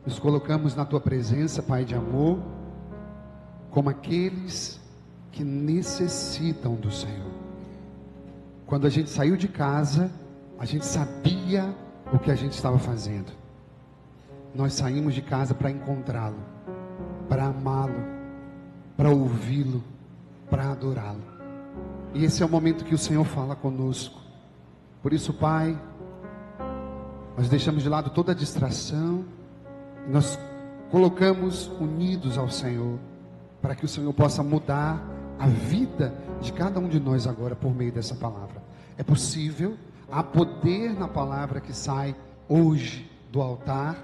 Nos colocamos na Tua presença, Pai de amor, como aqueles que necessitam do Senhor. Quando a gente saiu de casa, a gente sabia o que a gente estava fazendo. Nós saímos de casa para encontrá-lo, para amá-lo, para ouvi-lo, para adorá-lo. E esse é o momento que o Senhor fala conosco. Por isso, Pai, nós deixamos de lado toda a distração, e nós colocamos unidos ao Senhor, para que o Senhor possa mudar a vida de cada um de nós agora por meio dessa palavra. É possível, há poder na palavra que sai hoje do altar,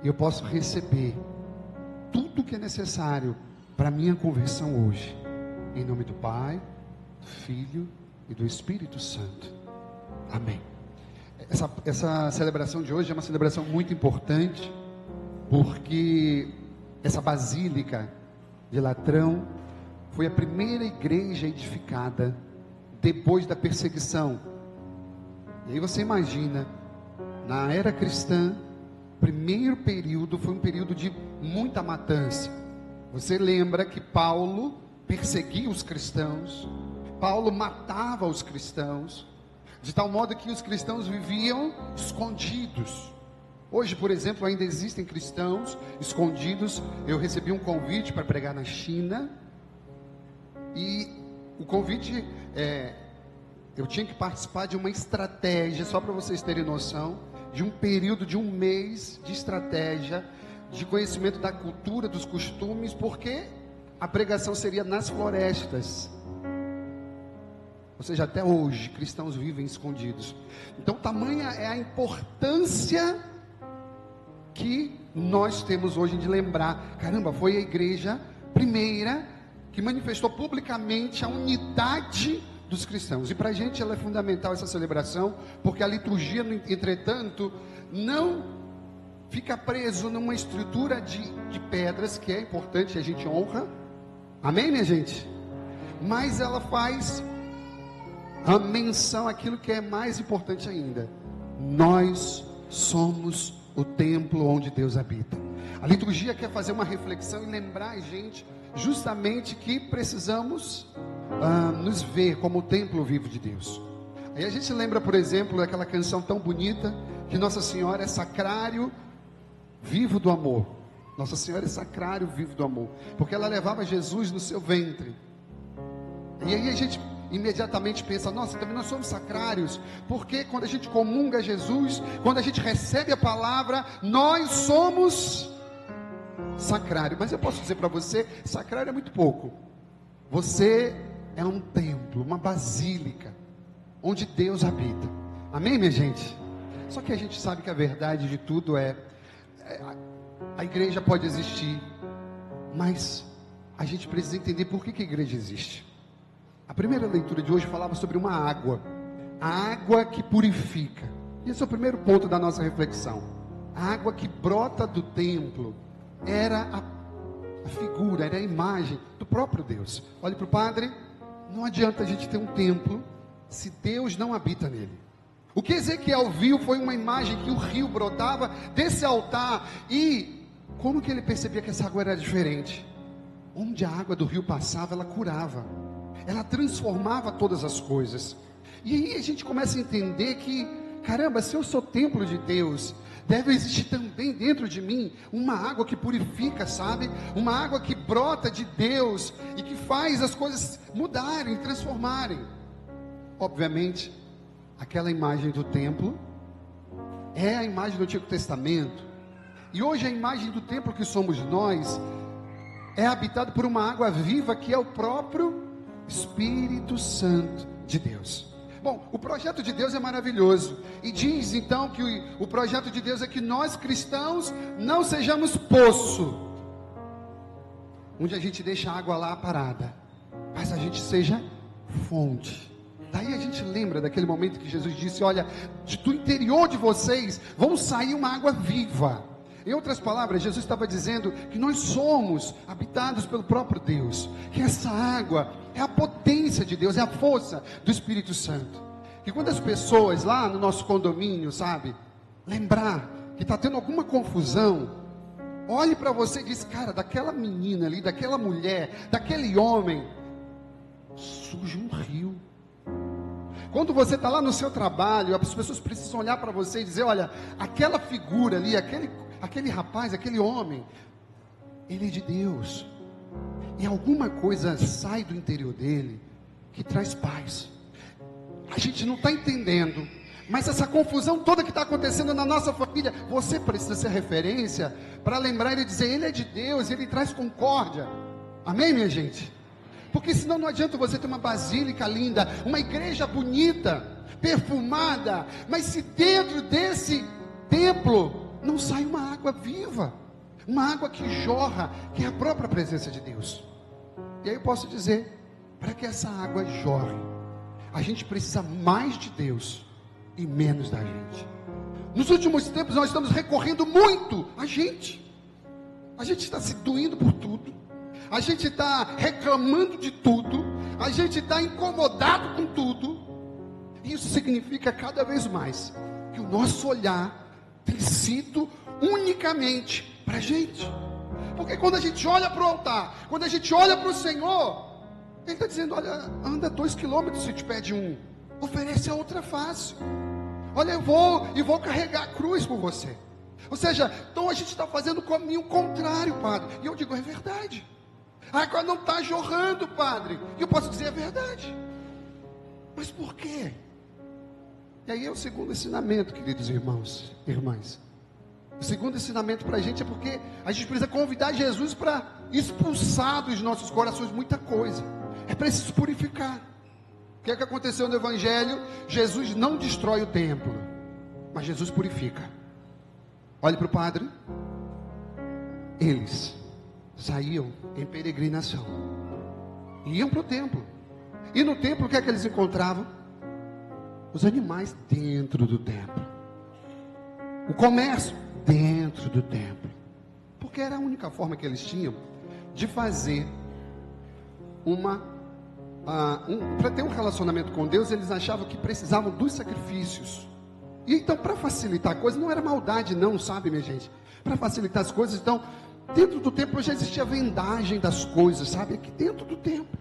e eu posso receber tudo que é necessário para a minha conversão hoje, em nome do Pai, do Filho e do Espírito Santo. Amém. Essa celebração de hoje é uma celebração muito importante, porque essa basílica de Latrão foi a primeira igreja edificada depois da perseguição. E aí você imagina, na era cristã, primeiro período foi um período de muita matança. Você lembra que Paulo perseguia os cristãos, Paulo matava os cristãos, de tal modo que os cristãos viviam escondidos. Hoje, por exemplo, ainda existem cristãos escondidos. Eu recebi um convite para pregar na China, e o convite eu tinha que participar de uma estratégia, só para vocês terem noção, de um período de 1 mês de estratégia, de conhecimento da cultura, dos costumes, porque a pregação seria nas florestas. Ou seja, até hoje, cristãos vivem escondidos. Então, tamanha é a importância que nós temos hoje de lembrar. Caramba, foi a igreja primeira que manifestou publicamente a unidade dos cristãos. E para a gente ela é fundamental, essa celebração, porque a liturgia, entretanto, não fica preso numa estrutura de pedras, que é importante, a gente honra. Amém, minha gente? Mas ela faz a menção àquilo que é mais importante ainda. Nós somos o templo onde Deus habita. A liturgia quer fazer uma reflexão e lembrar a gente justamente que precisamos nos ver como o templo vivo de Deus. Aí a gente lembra, por exemplo, daquela canção tão bonita, que Nossa Senhora é sacrário vivo do amor. Nossa Senhora é sacrário vivo do amor, porque ela levava Jesus no seu ventre. E aí a gente imediatamente pensa, nossa, também nós somos sacrários, porque quando a gente comunga Jesus, quando a gente recebe a palavra, nós somos sacrário. Mas eu posso dizer para você, sacrário é muito pouco. Você é um templo, uma basílica, onde Deus habita. Amém, minha gente? Só que a gente sabe que a verdade de tudo a igreja pode existir, mas a gente precisa entender por que a igreja existe. A primeira leitura de hoje falava sobre uma água, a água que purifica. Esse é o primeiro ponto da nossa reflexão. A água que brota do templo era a figura, era a imagem do próprio Deus. Olhe para o Padre, não adianta a gente ter um templo se Deus não habita nele. O que Ezequiel viu foi uma imagem que o rio brotava desse altar, e como que ele percebia que essa água era diferente? Onde a água do rio passava, ela curava, ela transformava todas as coisas. E aí a gente começa a entender que, caramba, se eu sou templo de Deus, deve existir também dentro de mim uma água que purifica, sabe? Uma água que brota de Deus e que faz as coisas mudarem, transformarem. Obviamente, aquela imagem do templo é a imagem do Antigo Testamento. E hoje a imagem do templo que somos nós é habitada por uma água viva que é o próprio Espírito Santo de Deus. Bom, o projeto de Deus é maravilhoso, e diz então que o projeto de Deus é que nós cristãos não sejamos poço, onde a gente deixa a água lá parada, mas a gente seja fonte. Daí a gente lembra daquele momento que Jesus disse, olha, do interior de vocês vão sair uma água viva. Em outras palavras, Jesus estava dizendo que nós somos habitados pelo próprio Deus, que essa água é a potência de Deus, é a força do Espírito Santo. Que quando as pessoas lá no nosso condomínio, sabe, lembrar que está tendo alguma confusão, olhe para você e diz: cara, daquela menina ali, daquela mulher, daquele homem, surge um rio. Quando você está lá no seu trabalho, as pessoas precisam olhar para você e dizer: olha, aquela figura ali, aquele rapaz, aquele homem, ele é de Deus. E alguma coisa sai do interior dele que traz paz. A gente não está entendendo, mas essa confusão toda que está acontecendo na nossa família, você precisa ser referência para lembrar e dizer: ele é de Deus, ele traz concórdia. Amém, minha gente? Porque senão não adianta você ter uma basílica linda, uma igreja bonita, perfumada, mas se dentro desse templo não sai uma água viva, uma água que jorra, que é a própria presença de Deus. E aí eu posso dizer, para que essa água jorre, a gente precisa mais de Deus e menos da gente. Nos últimos tempos nós estamos recorrendo muito a gente está se doendo por tudo, a gente está reclamando de tudo, a gente está incomodado com tudo. Isso significa cada vez mais que o nosso olhar tem sido unicamente para a gente. Porque quando a gente olha para o altar, quando a gente olha para o Senhor, Ele está dizendo: olha, anda 2 quilômetros se te pede um, oferece a outra face. Olha, eu vou carregar a cruz por você. Ou seja, então a gente está fazendo o caminho contrário, Padre. E eu digo: é verdade. A água não está jorrando, Padre. E eu posso dizer: é verdade. Mas por quê? E aí é o segundo ensinamento, queridos irmãos e irmãs. O segundo ensinamento para a gente é porque a gente precisa convidar Jesus para expulsar dos nossos corações muita coisa. É preciso purificar. O que é que aconteceu no Evangelho? Jesus não destrói o templo, mas Jesus purifica. Olhe para o Padre. Eles saíam em peregrinação, iam para o templo. E no templo o que é que eles encontravam? Os animais dentro do templo, o comércio dentro do templo, porque era a única forma que eles tinham de fazer para ter um relacionamento com Deus. Eles achavam que precisavam dos sacrifícios. E então, para facilitar a coisa, não era maldade não, sabe, minha gente? Para facilitar as coisas, então, dentro do templo já existia a vendagem das coisas, sabe? Aqui dentro do templo.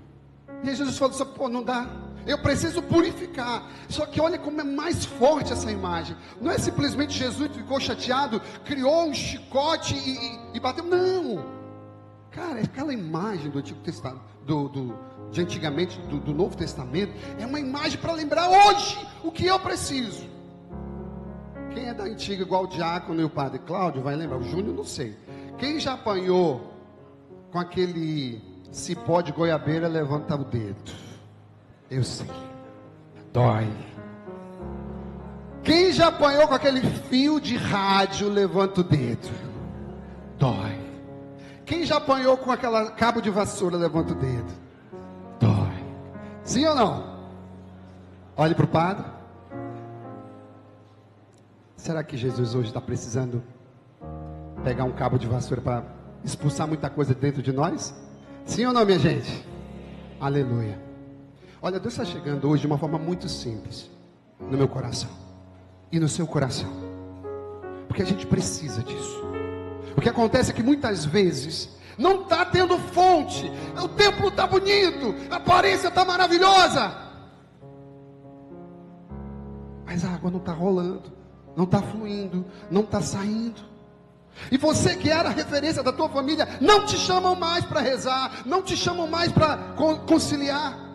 E aí Jesus falou assim: pô, não dá, eu preciso purificar. Só que olha como é mais forte essa imagem. Não é simplesmente Jesus ficou chateado, criou um chicote e bateu. Não, cara, aquela imagem do Antigo Testamento, de antigamente, do Novo Testamento, é uma imagem para lembrar hoje o que eu preciso. Quem é da antiga, igual o diácono e o padre Cláudio, vai lembrar. O Júnior, não sei. Quem já apanhou com aquele cipó de goiabeira, levanta o dedo. Eu sei, dói. Quem já apanhou com aquele fio de rádio, levanta o dedo. Dói. Quem já apanhou com aquele cabo de vassoura, levanta o dedo. Dói. Sim ou não? Olhe para o Padre. Será que Jesus hoje está precisando pegar um cabo de vassoura para expulsar muita coisa dentro de nós? Sim ou não, minha gente? Aleluia. Olha, Deus está chegando hoje de uma forma muito simples no meu coração e no seu coração, porque a gente precisa disso. O que acontece é que muitas vezes não está tendo fonte. O templo está bonito, a aparência está maravilhosa, mas a água não está rolando, não está fluindo, não está saindo. E você que era a referência da tua família, não te chamam mais para rezar, não te chamam mais para conciliar.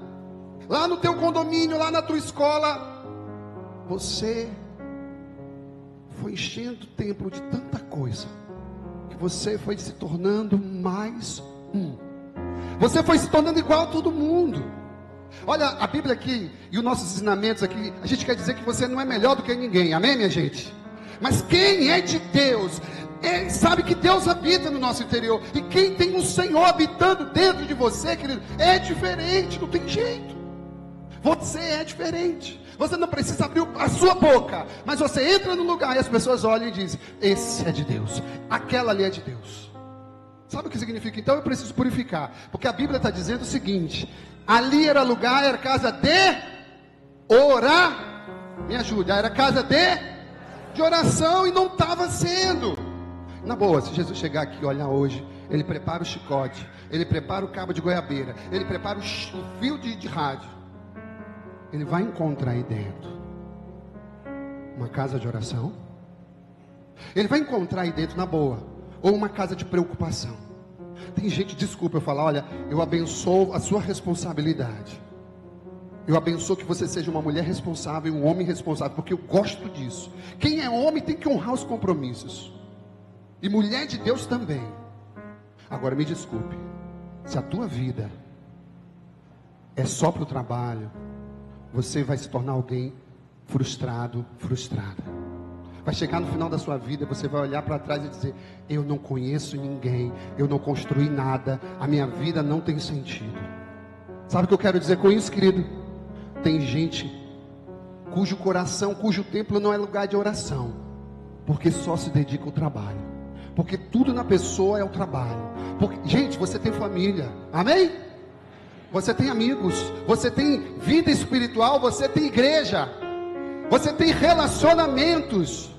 Lá no teu condomínio, lá na tua escola, você foi enchendo o templo de tanta coisa, que você foi se tornando mais um. Você foi se tornando igual a todo mundo. Olha, a Bíblia aqui e os nossos ensinamentos aqui, a gente quer dizer que você não é melhor do que ninguém, amém, minha gente? Mas quem é de Deus, sabe que Deus habita no nosso interior. E quem tem o Senhor habitando dentro de você, querido, é diferente, não tem jeito. Você é diferente. Você não precisa abrir a sua boca, mas você entra no lugar e as pessoas olham e dizem: esse é de Deus, aquela ali é de Deus. Sabe o que significa? Então eu preciso purificar, porque a Bíblia está dizendo o seguinte: ali era lugar, era casa de orar. Me ajude, era casa de oração, e não estava sendo. Na boa, se Jesus chegar aqui e olhar hoje, Ele prepara o chicote, Ele prepara o cabo de goiabeira, Ele prepara o fio de rádio. Ele vai encontrar aí dentro uma casa de oração. Ele vai encontrar aí dentro, na boa, ou uma casa de preocupação. Tem gente, desculpa eu falar, olha, eu abençoo a sua responsabilidade. Eu abençoo que você seja uma mulher responsável e um homem responsável, porque eu gosto disso. Quem é homem tem que honrar os compromissos. E mulher de Deus também. Agora me desculpe, se a tua vida é só para o trabalho, você vai se tornar alguém frustrado, frustrada. Vai chegar no final da sua vida, você vai olhar para trás e dizer: eu não conheço ninguém, eu não construí nada, a minha vida não tem sentido. Sabe o que eu quero dizer com isso, querido? Tem gente cujo coração, cujo templo não é lugar de oração, porque só se dedica ao trabalho, porque tudo na pessoa é o trabalho. Porque, gente, você tem família, amém? Você tem amigos, você tem vida espiritual, você tem igreja, você tem relacionamentos.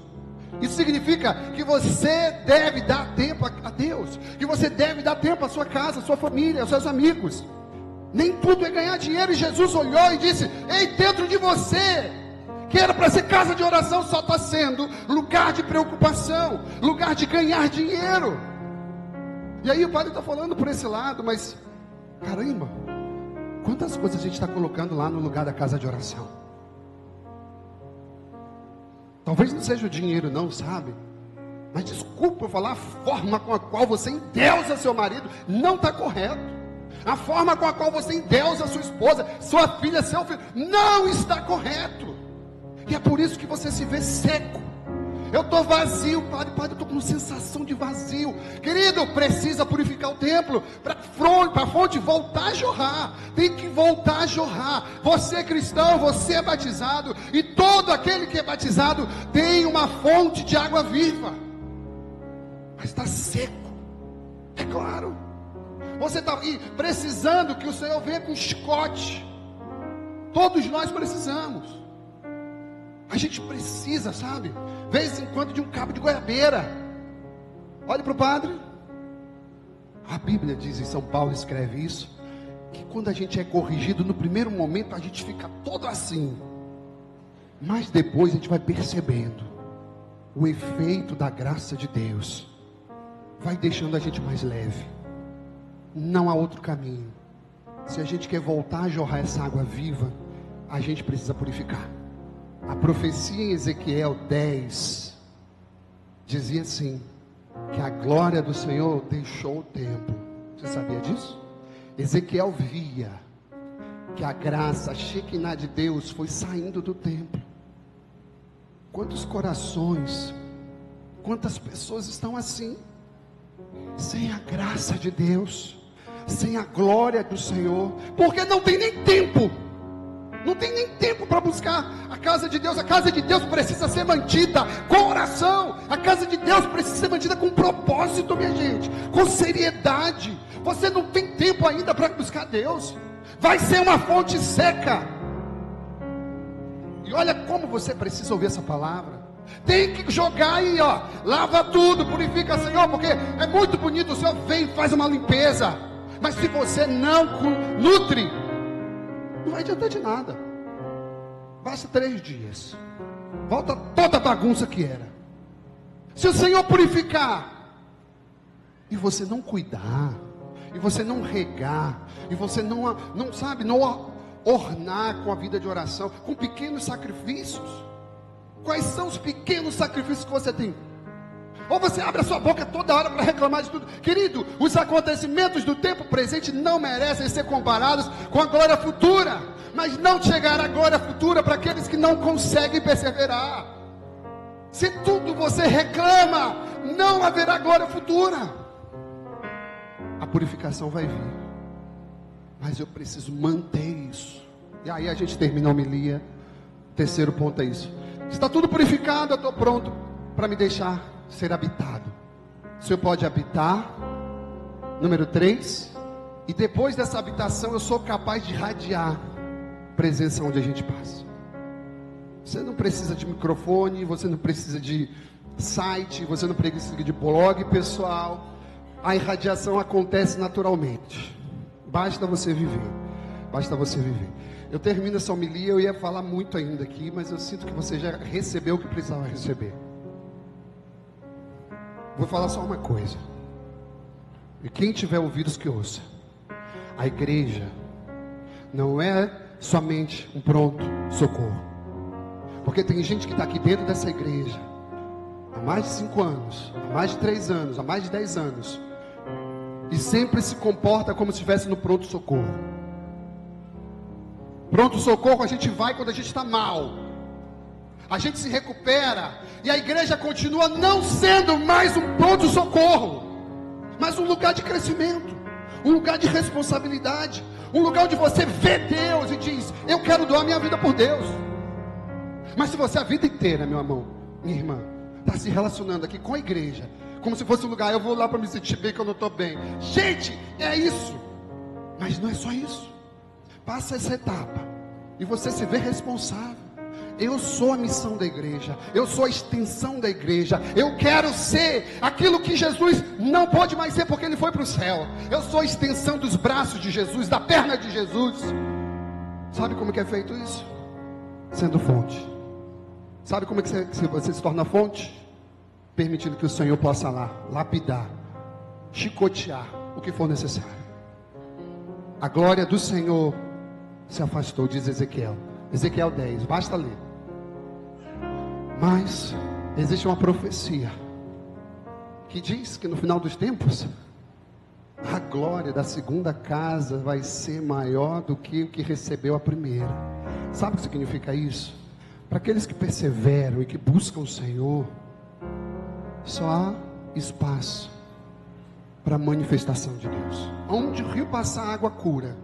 Isso significa que você deve dar tempo a Deus, que você deve dar tempo à sua casa, à sua família, aos seus amigos. Nem tudo é ganhar dinheiro. E Jesus olhou e disse: ei, dentro de você, que era para ser casa de oração, só está sendo lugar de preocupação, lugar de ganhar dinheiro. E aí o padre está falando por esse lado, mas caramba, quantas coisas a gente está colocando lá no lugar da casa de oração? Talvez não seja o dinheiro não, sabe? Mas desculpa eu falar, a forma com a qual você endeusa seu marido não está correto. A forma com a qual você endeusa sua esposa, sua filha, seu filho, não está correto. E é por isso que você se vê seco. Eu estou vazio, padre, eu estou com sensação de vazio. Querido, precisa purificar o templo para a fonte voltar a jorrar. Tem que voltar a jorrar. Você é cristão, você é batizado, e todo aquele que é batizado tem uma fonte de água viva. Mas está seco, é claro. Você está aí precisando que o Senhor venha com chicote. Todos nós precisamos. A gente precisa, sabe, vez em quando, de um cabo de goiabeira. Olhe para o padre. A Bíblia diz, em São Paulo escreve isso, que quando a gente é corrigido, no primeiro momento a gente fica todo assim, mas depois a gente vai percebendo o efeito da graça de Deus, vai deixando a gente mais leve. Não há outro caminho. Se a gente quer voltar a jorrar essa água viva, a gente precisa purificar. A profecia em Ezequiel 10 dizia assim, que a glória do Senhor deixou o templo. Você sabia disso? Ezequiel via que a graça, a Shekinah de Deus foi saindo do templo. Quantos corações, quantas pessoas estão assim, sem a graça de Deus, sem a glória do Senhor, porque não tem nem tempo. Não tem nem tempo para buscar a casa de Deus. A casa de Deus precisa ser mantida com oração. A casa de Deus precisa ser mantida com propósito, minha gente, com seriedade. Você não tem tempo ainda para buscar Deus. Vai ser uma fonte seca. E olha como você precisa ouvir essa palavra. Tem que jogar aí, ó, lava tudo, purifica, Senhor, porque é muito bonito. O Senhor vem e faz uma limpeza, mas se você não nutre, não vai adiantar de nada. Basta 3 dias, volta toda a bagunça que era. Se o Senhor purificar, e você não cuidar, e você não regar, e você não ornar com a vida de oração, com pequenos sacrifícios. Quais são os pequenos sacrifícios que você tem? Ou você abre a sua boca toda hora para reclamar de tudo. Querido, os acontecimentos do tempo presente não merecem ser comparados com a glória futura. Mas não chegará a glória futura para aqueles que não conseguem perseverar. Se tudo você reclama, não haverá glória futura. A purificação vai vir, mas eu preciso manter isso. E aí a gente termina a homilia. Terceiro ponto é isso. Está tudo purificado, eu estou pronto para me deixar ser habitado. O Senhor pode habitar. Número 3. E depois dessa habitação eu sou capaz de irradiar presença onde a gente passa. Você não precisa de microfone, você não precisa de site, você não precisa de blog pessoal. A irradiação acontece naturalmente. Basta você viver. Basta você viver. Eu termino essa homilia, eu ia falar muito ainda aqui, mas eu sinto que você já recebeu o que precisava receber. Vou falar só uma coisa. E quem tiver ouvidos que ouça. A igreja não é somente um pronto socorro. Porque tem gente que está aqui dentro dessa igreja há mais de 5 anos, há mais de 3 anos, há mais de 10 anos, e sempre se comporta como se estivesse no pronto socorro. Pronto socorro a gente vai quando a gente está mal. A gente se recupera e a igreja continua não sendo mais um pronto socorro, mas um lugar de crescimento, um lugar de responsabilidade, um lugar onde você vê Deus e diz: eu quero doar minha vida por Deus. Mas se você a vida inteira, meu irmão, minha irmã, está se relacionando aqui com a igreja como se fosse um lugar, eu vou lá para me sentir bem que eu não estou bem. Gente, é isso. Mas não é só isso. Passa essa etapa e você se vê responsável. Eu sou a missão da igreja, eu sou a extensão da igreja. Eu quero ser aquilo que Jesus não pode mais ser, porque ele foi para o céu. Eu sou a extensão dos braços de Jesus, da perna de Jesus. Sabe como que é feito isso? Sendo fonte. Sabe como é que você se torna fonte? Permitindo que o Senhor possa lá lapidar, chicotear o que for necessário. A glória do Senhor se afastou, diz Ezequiel. Ezequiel 10, basta ler. Mas existe uma profecia que diz que no final dos tempos a glória da segunda casa vai ser maior do que o que recebeu a primeira. Sabe o que significa isso? Para aqueles que perseveram e que buscam o Senhor, só há espaço para a manifestação de Deus. Onde o rio passar, a água cura.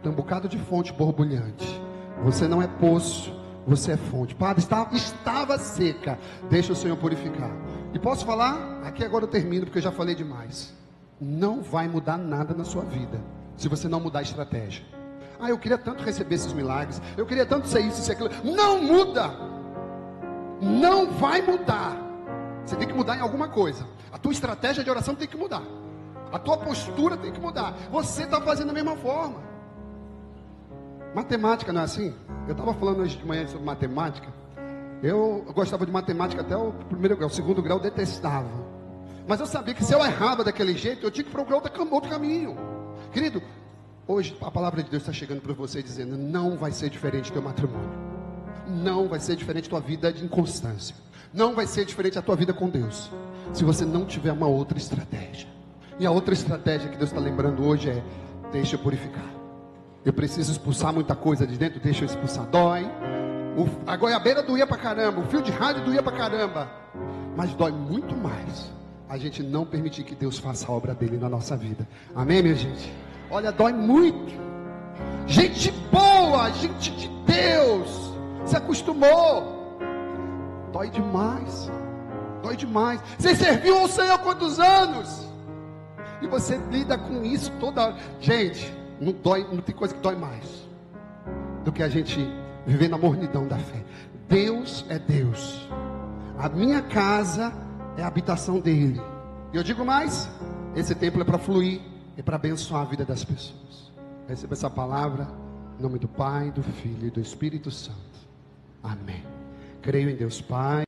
Tem um bocado de fonte borbulhante. Você não é poço, você é fonte. Padre, estava seca. Deixa o Senhor purificar. E posso falar? Aqui agora eu termino, porque eu já falei demais. Não vai mudar nada na sua vida se você não mudar a estratégia. Ah, eu queria tanto receber esses milagres, eu queria tanto ser isso e aquilo. Não muda. Não vai mudar. Você tem que mudar em alguma coisa. A tua estratégia de oração tem que mudar. A tua postura tem que mudar. Você está fazendo da mesma forma. Matemática não é assim? Eu estava falando hoje de manhã sobre matemática. Eu gostava de matemática até o primeiro grau. O segundo grau eu detestava. Mas eu sabia que se eu errava daquele jeito, eu tinha que procurar outro caminho. Querido, hoje a palavra de Deus está chegando para você dizendo: não vai ser diferente do teu matrimônio. Não vai ser diferente da tua vida de inconstância. Não vai ser diferente da tua vida com Deus, se você não tiver uma outra estratégia. E a outra estratégia que Deus está lembrando hoje é: deixa eu purificar. Eu preciso expulsar muita coisa de dentro, deixa eu expulsar. Dói. A goiabeira doía pra caramba, o fio de rádio doía pra caramba. Mas dói muito mais a gente não permitir que Deus faça a obra dele na nossa vida. Amém, minha gente? Olha, dói muito. Gente boa, gente de Deus, se acostumou. Dói demais. Dói demais. Você serviu ao Senhor há quantos anos? E você lida com isso toda hora. Gente, não dói, não tem coisa que dói mais do que a gente viver na mornidão da fé. Deus é Deus. A minha casa é a habitação dele. E eu digo mais: esse templo é para fluir, é para abençoar a vida das pessoas. Receba essa palavra em nome do Pai, do Filho e do Espírito Santo. Amém. Creio em Deus Pai.